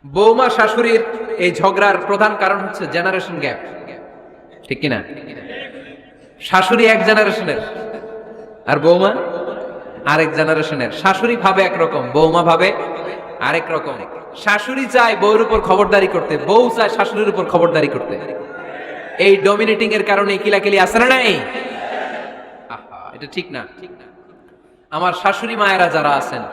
বৌমা শাশুড়ির এই ঝগড়ার প্রধান কারণ হচ্ছে জেনারেশন গ্যাপ, ঠিক কিনা? শাশুড়ি এক জেনারেশনের আর বৌমা আরেক জেনারেশনের। শাশুড়ি ভাবে একরকম, বৌমা ভাবে আরেক রকম। শাশুড়ি চায় বউর উপর খবরদারি করতে, বউ চায় শাশুড়ির উপর খবরদারি করতে। এই ডমিনেটিং এর কারণে কিলাকিলি আছে না নাই? আহা, এটা ঠিক না। আমার শাশুড়ি মায়েরা যারা আছেন,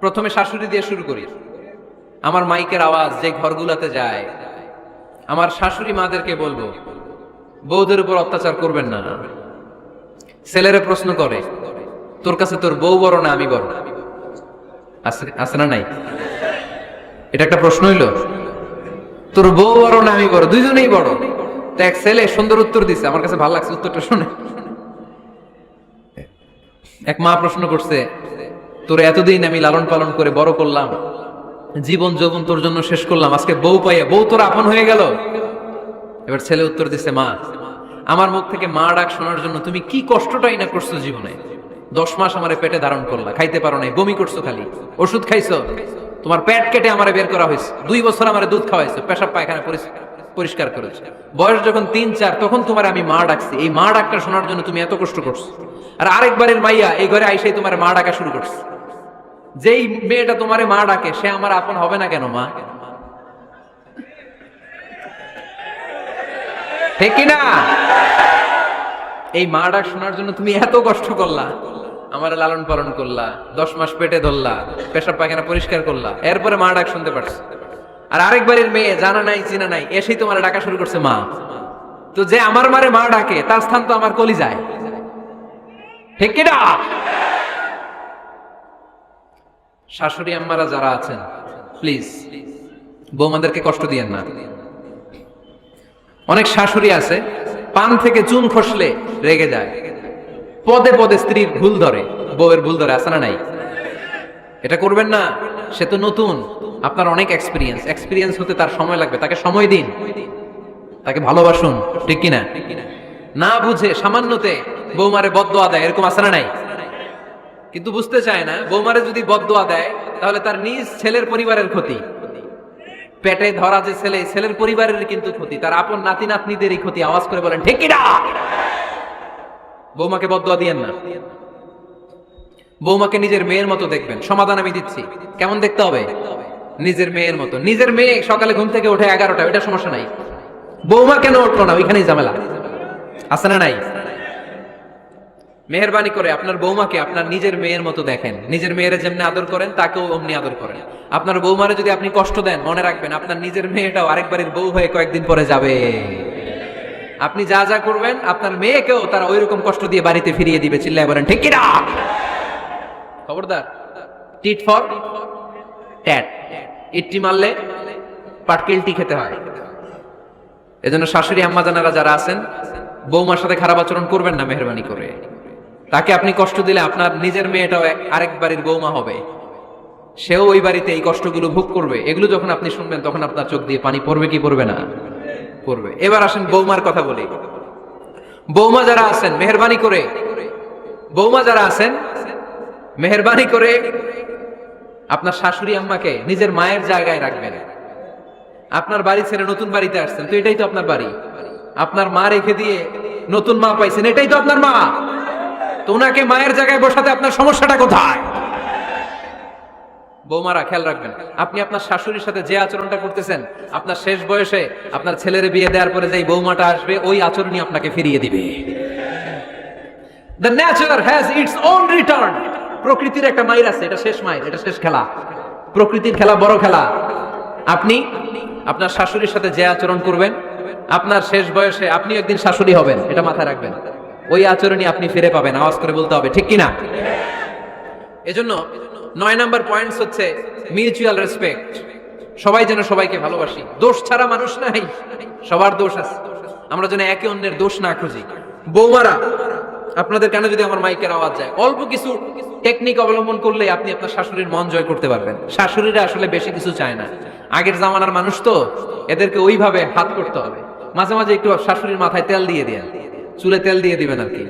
প্রথমে শাশুড়ি দিয়ে শুরু করি। আমার মাইকের আওয়াজ যে ঘরগুলোতে যায়, আমার শাশুড়ি মাদেরকে বলবো, বউদের উপর অত্যাচার করবেন না। ছেলেরা প্রশ্ন করে, তোর কাছে তোর বউ বড় না আমি বড়? আছে না নাই? এটা একটা প্রশ্ন হইল, তোর বউ বড় না আমি বড়? দুইজনেই বড়। তো এক ছেলে সুন্দর উত্তর দিছে, আমার কাছে ভালো লাগছে উত্তরটা শুনে। এক মা প্রশ্ন করছে, তোর এতদিন আমি লালন পালন করে বড় করলাম, জীবন যৌবন তোর জন্য শেষ করলাম, আজকে বউ পাইয়া বউ তোর আপন হয়ে গেল। এবার ছেলে উত্তর দিছে, মা, আমার মুখ থেকে মা ডাক শোনার জন্য তুমি কি কষ্টটাই না করছো জীবনে। 10 মাস আমারে পেটে ধারণ করলা, খাইতে পারো নাই, বমি করছো, খালি ওষুধ খাইছো, তোমার পেট কেটে আমারে বের করা হয়েছে, 2 বছর আমারে দুধ খাওয়াইছো, পেশাব পায়খানা পরিষ্কার করেছো। বয়স যখন 3-4 তখন তোমার আমি মা ডাকছি, এই মা ডাকটা শোনার জন্য তুমি এত কষ্ট করছো। আর আরেকবারের মাইয়া এই ঘরে আইসাই তোমার মা ডাকা শুরু করছে। যেই মেয়েটা তোমারে মা ডাকে সে আমার আপন হবে না কেন মা? ঠিক কিনা? এই মা ডাক শোনার জন্য তুমি এত কষ্ট করলা, আমার লালন পালন করলা, 10 মাস পেটে ধরলা, পেশাব পায়খানা পরিষ্কার করলা, এরপরে মা ডাক শুনতে পারছো। আর আরেকবারের মেয়ে জানা নাই চিনা নাই এসেই তোমার ডাকা শুরু করছে মা। তো যে আমার মারে মা ডাকে তার স্থান তো আমার কলিজায়, ঠিক কিনা? শাশুড়ি আম্মারা যারা আছেন, প্লিজ বৌমাদেরকে কষ্ট দিয়েন না। অনেক শাশুড়ি আছে পান থেকে চুন খসলে রেগে যায়, পদে পদে স্ত্রীর ভুল ধরে, বউয়ের ভুল ধরে, আছে না নাই? এটা করবেন না। সে তো নতুন, আপনার অনেক এক্সপিরিয়েন্স হতে তার সময় লাগবে, তাকে সময় দিন, তাকে ভালোবাসুন, ঠিক কিনা? না বুঝে সামান্যতে বৌমারে বদদোয়া দেয়, এরকম আছে না নাই? কিন্তু বুঝতে চায় না, বৌমারে যদি বদদোয়া দেয় তাহলে তার নিজ ছেলের পরিবারের ক্ষতি, পেটে ধরা যে ছেলে, ছেলের পরিবারের কিন্তু ক্ষতি, তার আপন নাতি নাতনিদেরই ক্ষতি। আওয়াজ করে বলেন ঠিক কিনা? বৌমাকে বদদোয়া দিয়েন না। বৌমাকে নিজের মেয়ের মতো দেখবেন। সমাধান আমি দিচ্ছি, কেমন দেখতে হবে? নিজের মেয়ের মতো। নিজের মেয়ে সকালে ঘুম থেকে ওঠে 11টা, ওইটা সমস্যা নাই। বৌমা কেন উঠলো না, ওইখানেই ঝামেলা, আছে না নাই? মেহেরবানি করে আপনার বৌমাকে আপনার নিজের মেয়ের মতো দেখেন। নিজের মেয়েরে যেমনি আদর করেন তাকেও অমনি আদর করেন। আপনার বৌমারে যদি আপনি কষ্ট দেন, মনে রাখবেন আপনার নিজের মেয়েটাও আরেকবারের বউ হয়ে কয়েকদিন পরে যাবে। আপনি যা যা করবেন আপনার মেয়েকেও তারা ওইরকম কষ্ট দিয়ে বাড়িতে ফিরিয়ে দিবে। চিল্লায় বলেন ঠিক কিনা? খবরদার, টিট ফর ট্যাট, ইট্টি মারলে পাটকেলটি খেতে হয়। এজন্য শাশুড়ি আম্মা জানারা যারা আছেন, বৌমার সাথে খারাপ আচরণ করবেন না মেহেরবানি করে। তাকে আপনি কষ্ট দিলে আপনার নিজের মেয়েটাও আরেক বাড়ির বৌমা হবে, সেও ওই বাড়িতে এই কষ্টগুলো ভোগ করবে। এগুলো যখন আপনি শুনবেন তখন আপনার চোখ দিয়ে পানি পড়বে কি পড়বে না? পড়বে। এবার আসেন বৌমার কথা বলি। বৌমা যারা আছেন মেহেরবানি করে, বৌমা যারা আছেন মেহেরবানি করে আপনার শাশুড়ি আম্মাকে নিজের মায়ের জায়গায় রাখবেন। আপনার বাড়ি ছেড়ে নতুন বাড়িতে আসছেন, তো এটাই তো আপনার বাড়ি। আপনার মা রেখে দিয়ে নতুন মা পাইছেন, এটাই তো আপনার মা। তো ওনাকে মায়ের জায়গায় বসাতে আপনার সমস্যাটা কোথায়? বৌমারা খেয়াল রাখবেন, আপনি আপনার শাশুড়ির সাথে যে আচরণটা করতেছেন, আপনার শেষ বয়সে আপনার ছেলের বিয়ে দেওয়ার পরে যেই বৌমাটা আসবে ওই আচরণই আপনাকে ফিরিয়ে দিবে। The nature has its own return. প্রকৃতির একটা মাইর আছে, এটা শেষ মাইর, এটা শেষ খেলা। প্রকৃতির খেলা বড় খেলা। আপনি আপনার শাশুড়ির সাথে যে আচরণ করবেন, আপনার শেষ বয়সে আপনি একদিন শাশুড়ি হবেন, এটা মাথায় রাখবেন। ওই আচরণই আপনি ফিরে পাবেন। আওয়াজ করে বলতে হবে ঠিক কিনা? এজন্য 9 নাম্বার পয়েন্টস হচ্ছে মিউচুয়াল রেসপেক্ট। সবাই যেন সবাইকে ভালোবাসি। দোষ ছাড়া মানুষ নাই, সবার দোষ আছে। আমরা যেন একে অন্যের দোষ না খুঁজি। বৌমারা, আপনাদের কেন যদি আমার মাইকের আওয়াজ যায়, অল্প কিছু টেকনিক অবলম্বন করলে আপনি আপনার শাশুড়ির মন জয় করতে পারবেন। শাশুড়িরা আসলে বেশি কিছু চায় না, আগের জামানার মানুষ তো, এদেরকে ওইভাবে হাত করতে হবে। মাঝে মাঝে একটু শাশুড়ির মাথায় তেল দিয়ে দেন, চুলে তেল দিয়ে দিবেন আর কি,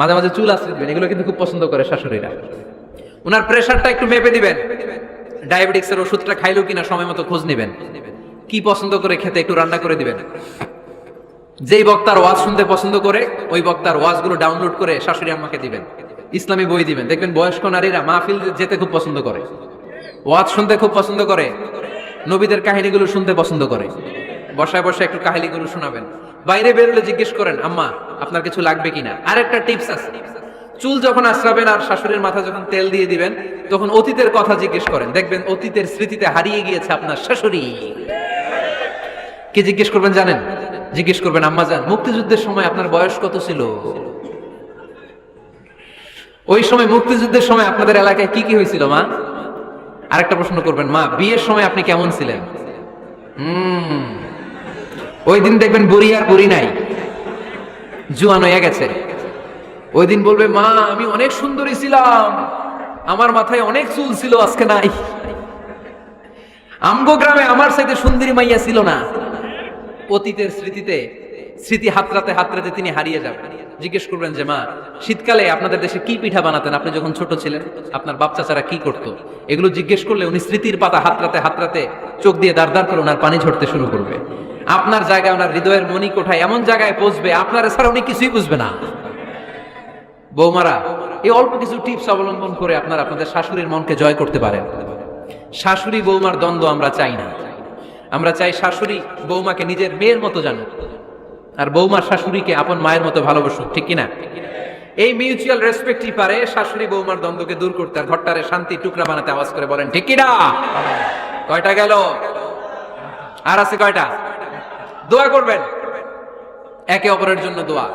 মাঝে মাঝে চুল আশ্রিত দিবেন, এগুলো কিন্তু খুব পছন্দ করে শাশুড়িরা। ওনার প্রেশারটা একটু মেপে দিবেন, ডায়াবেটিক্সের ওষুধটা খাইলো কিনা সময় মতো খোঁজ নেবেন, কি পছন্দ করে খেতে একটু রান্না করে দিবেন। যেই বক্তার ওয়াজ শুনতে পছন্দ করে ওই বক্তার ওয়াজগুলো ডাউনলোড করে শাশুড়ি আম্মাকে দিবেন, ইসলামী বই দিবেন। দেখবেন বয়স্ক নারীরা মাহফিল যেতে খুব পছন্দ করে, ওয়াজ শুনতে খুব পছন্দ করে, নবীদের কাহিনীগুলো শুনতে পছন্দ করে। বসায় বসে একটু কাহিনীগুলো শোনাবেন। বাইরে বেরোলে জিজ্ঞেস করেন, আম্মা আপনার কিছু লাগবে কিনা। আরেকটা টিপস আছে, চুল যখন আশ্রাবেন আর শাশুড়ির মাথা যখন তেল দিয়ে দিবেন তখন অতীতের কথা জিজ্ঞেস করেন। দেখবেন অতীতের স্মৃতিতে হারিয়ে গিয়েছে আপনার শাশুড়ি। কি জিজ্ঞেস করবেন জানেন? জিজ্ঞেস করবেন, আম্মা জান মুক্তিযুদ্ধের সময় আপনার বয়স কত ছিল? ওই সময় মুক্তিযুদ্ধের সময় আপনাদের এলাকায় কি কি হয়েছিল মা? আরেকটা প্রশ্ন করবেন, মা বিয়ের সময় আপনি কেমন ছিলেন? ওই দিন দেখবেন বুড়ি আর বুড়ি নাই, জুয়ান হয়ে গেছে। ওই দিন বলবে, মা আমি অনেক সুন্দরী ছিলাম, আমার মাথায় অনেক চুল ছিল, আজকে নাই। আমগো গ্রামে আমার সাথে সুন্দরী মাইয়া ছিল না। অতীতের স্মৃতিতে স্মৃতি হাতরাতে হাতরাতে তিনি হারিয়ে যাবেন। জিজ্ঞেস করবেন যে, মা শীতকালে আপনাদের দেশে কি পিঠা বানাতেন আপনি যখন ছোট ছিলেন? আপনার বাপ চাচারা কি করতো? এগুলো জিজ্ঞেস করলে উনি স্মৃতির পাতা হাতরাতে হাতরাতে চোখ দিয়ে দাঁড় দাঁড় করে ওনার পানি ঝরতে শুরু করবে। আপনার জায়গায় ওনার হৃদয়ের মনি কোঠায় এমন জায়গায় পৌঁছবে আপনার ছাড়া উনি কিছুই বুঝবে না। বৌমারা এই অল্প কিছু টিপস অবলম্বন করে আপনারা আপনাদের শাশুড়ির মনকে জয় করতে পারেন। শাশুড়ি বৌমার দ্বন্দ্ব আমরা চাই না। আমরা চাই শাশুড়ি বৌমাকে নিজের মেয়ের মতো জানুক, আর বৌমার শাশুড়িকে আপন মায়ের মতো ভালোবাসুক, ঠিক কিনা? এই মিউচুয়াল রেসপেক্টই পারে শাশুড়ি বৌমার দ্বন্দ্বকে দূর করতে আর ঘরটারে শান্তি টুকরা বানাতে। আওয়াজ করে বলেন ঠিক কিনা? কয়টা গেল? আর আছে কয়টা? দোয়া করবেন একে অপরের জন্য। দোয়া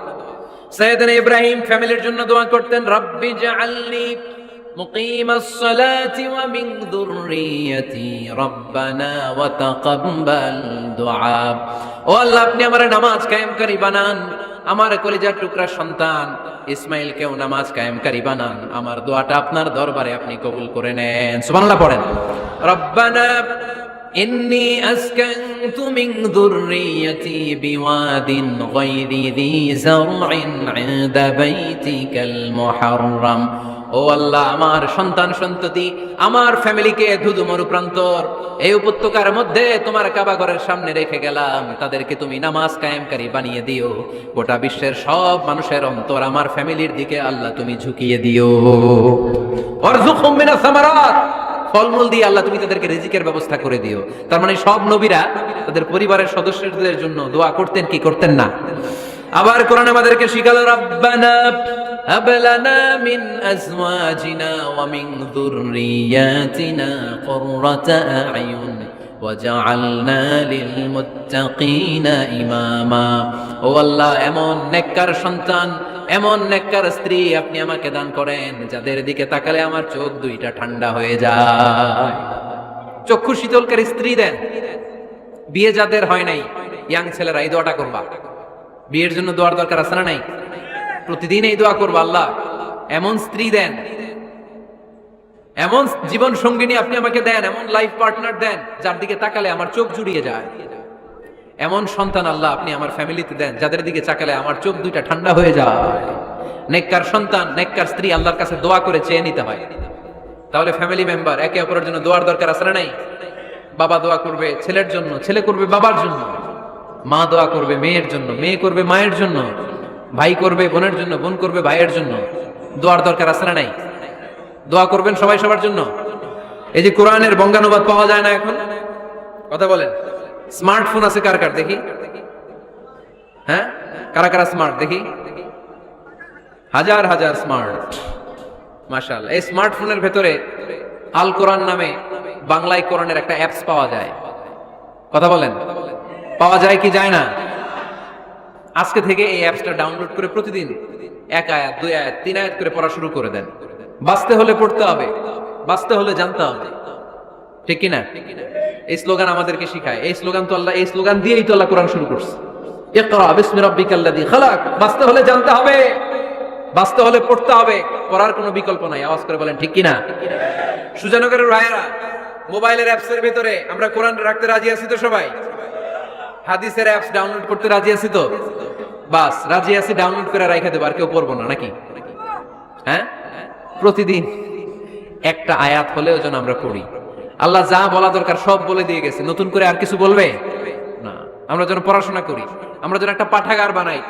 সাইয়েদনা ইব্রাহিম ফ্যামিলির জন্য দোয়া করতেন, রব্বি জাআলনি মুকিমাস সালাতি ওয়া মিন যুররিয়াতি রব্বানা ওয়া তাকাব্বাল দুআ। ও আল্লাহ আপনি আমারে নামাজ কায়েমকারী বানান, আমার কলিজার টুকরা সন্তান ইসমাইলকেও নামাজ কায়েমকারী বানান, আমার দোয়াটা আপনার দরবারে আপনি কবুল করে নেন। সুবহানাল্লাহ পড়েন। রব্বানা إني أسكنت من ذريتي بواد غير ذي زرع عند بيتك المحرم। ও আল্লাহ আমার সন্তান সন্ততি আমার ফ্যামিলিকে ধুধু মরুপ্রান্তর এই উপত্যকার মধ্যে তোমার কাবা ঘরের সামনে রেখে গেলাম, তাদেরকে তুমি নামাজ কায়েমকারী বানিয়ে দিও। গোটা বিশ্বের সব মানুষের অন্তর আমার ফ্যামিলির দিকে আল্লাহ তুমি ঝুঁকিয়ে দিও। ওয়ারযুকহুম মিনাস সামারাত, ফলমূল দিয়ে আল্লাহ তুমি তাদেরকে রিজিকের ব্যবস্থা করে দিও। তার মানে সব নবীরা তাদের পরিবারের সদস্যদের জন্য দোয়া করতেন কি করতেন না? আবার কোরআন আমাদেরকে শিখালো, রব্বানা হাব লানা মিন আজওয়াজিনা ওয়া মিন যুররিয়াতিনা কুররাতা আ'য়ুন ওয়াজআলনা লিল মুত্তাকিনা ইমামা। ও আল্লাহ এমন নেককার সন্তান এমন নেককার স্ত্রী আপনি আমাকে দান করেন যাদের দিকে তাকালে আমার চোখ দুইটা ঠান্ডা হয়ে যায়। চক্ষু শীতলকারী স্ত্রী দেন। বিয়ে যাদের হয় নাই ইয়াং ছেলেরা এই দোয়াটা করবা। বিয়ের জন্য দোয়ার দরকার আছে না নাই? প্রতিদিন এই দোয়া করবা, আল্লাহ এমন স্ত্রী দেন, এমন জীবন সঙ্গিনী আপনি আমাকে দেন, এমন লাইফ পার্টনার দেন যার দিকে তাকালে আমার চোখ জুড়িয়ে যায়। এমন সন্তান আল্লাহ আপনি আমার ফ্যামিলিতে দেন যাদের দিকে তাকালে আমার চোখ দুইটা ঠান্ডা হয়ে যায়। নেককার সন্তান নেককার স্ত্রী আল্লাহর কাছে দোয়া করে চেয়ে নিতে হয়। তাহলে ফ্যামিলি মেম্বার একে অপরের জন্য দোয়ার দরকার আছে না নাই? বাবা দোয়া করবে ছেলের জন্য, ছেলে করবে বাবার জন্য, মা দোয়া করবে মেয়ের জন্য, মেয়ে করবে মায়ের জন্য, ভাই করবে বোনের জন্য, বোন করবে ভাইয়ের জন্য। দোয়ার দরকার আছে না নাই? দোয়া করবেন সবাই সবার জন্য। এই যে কোরআনের বঙ্গানুবাদ পাওয়া যায় না এখন, কথা বলেন। স্মার্টফোন আছে কার কার দেখি? হ্যাঁ, কারা কারা স্মার্ট দেখি? হাজার হাজার স্মার্ট, মাশাআল্লাহ। এই স্মার্টফোনের ভেতরে আল কোরআন নামে বাংলায় কোরআনের একটা অ্যাপস পাওয়া যায়। কথা বলেন, পাওয়া যায় কি যায় না? আজকে থেকে এই অ্যাপসটা ডাউনলোড করে প্রতিদিন এক আয়াত, দুই আয়াত, তিন আয়াত করে পড়া শুরু করে দেন। বাঁচতে হলে পড়তে হবে, বাঁচতে হলে জানতে হবে, ঠিক কিনা? এই স্লোগান আমাদেরকে শিখায়। এই স্লোগান তো আল্লাহ, এই স্লোগান দিয়েই তো আল্লাহ কোরআন শুরু করছে, ইকরা বিসমি রাব্বিকাল্লাযী খালাক। বাঁচতে হলে জানতে হবে, বাঁচতে হলে পড়তে হবে, পড়ার কোনো বিকল্প নাই। আওয়াজ করে বলেন ঠিক কিনা? সুজানগরের রায়েরা মোবাইলের অ্যাপসের ভিতরে আমরা কোরআন রাখতে রাজি আছি তো সবাই? হাদিসের অ্যাপস ডাউনলোড করতে রাজি আছি তো? বাস রাজি আছি, ডাউনলোড করে রাখা দেব, আর কেউ পড়বো না নাকি? হ্যাঁ, প্রতিদিন একটা আয়াত হলেও যেন আমরা পড়ি। আল্লাহ যা বলা দরকার সব বলে দিয়ে গেছে, নতুন করে আর কিছু বলবে না। আমরা যেন পড়াশোনা করি, আমরা যেন একটা পাঠাগার বানাই।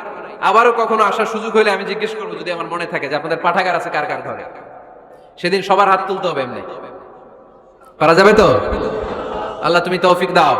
আবারও কখনো আসার সুযোগ হলে আমি জিজ্ঞেস করবো, যদি আমার মনে থাকে যে আপনাদের পাঠাগার আছে কার কার ঘরে, সেদিন সবার হাত তুলতে হবে। এমনি পারা যাবে তো? আল্লাহ তুমি তৌফিক দাও।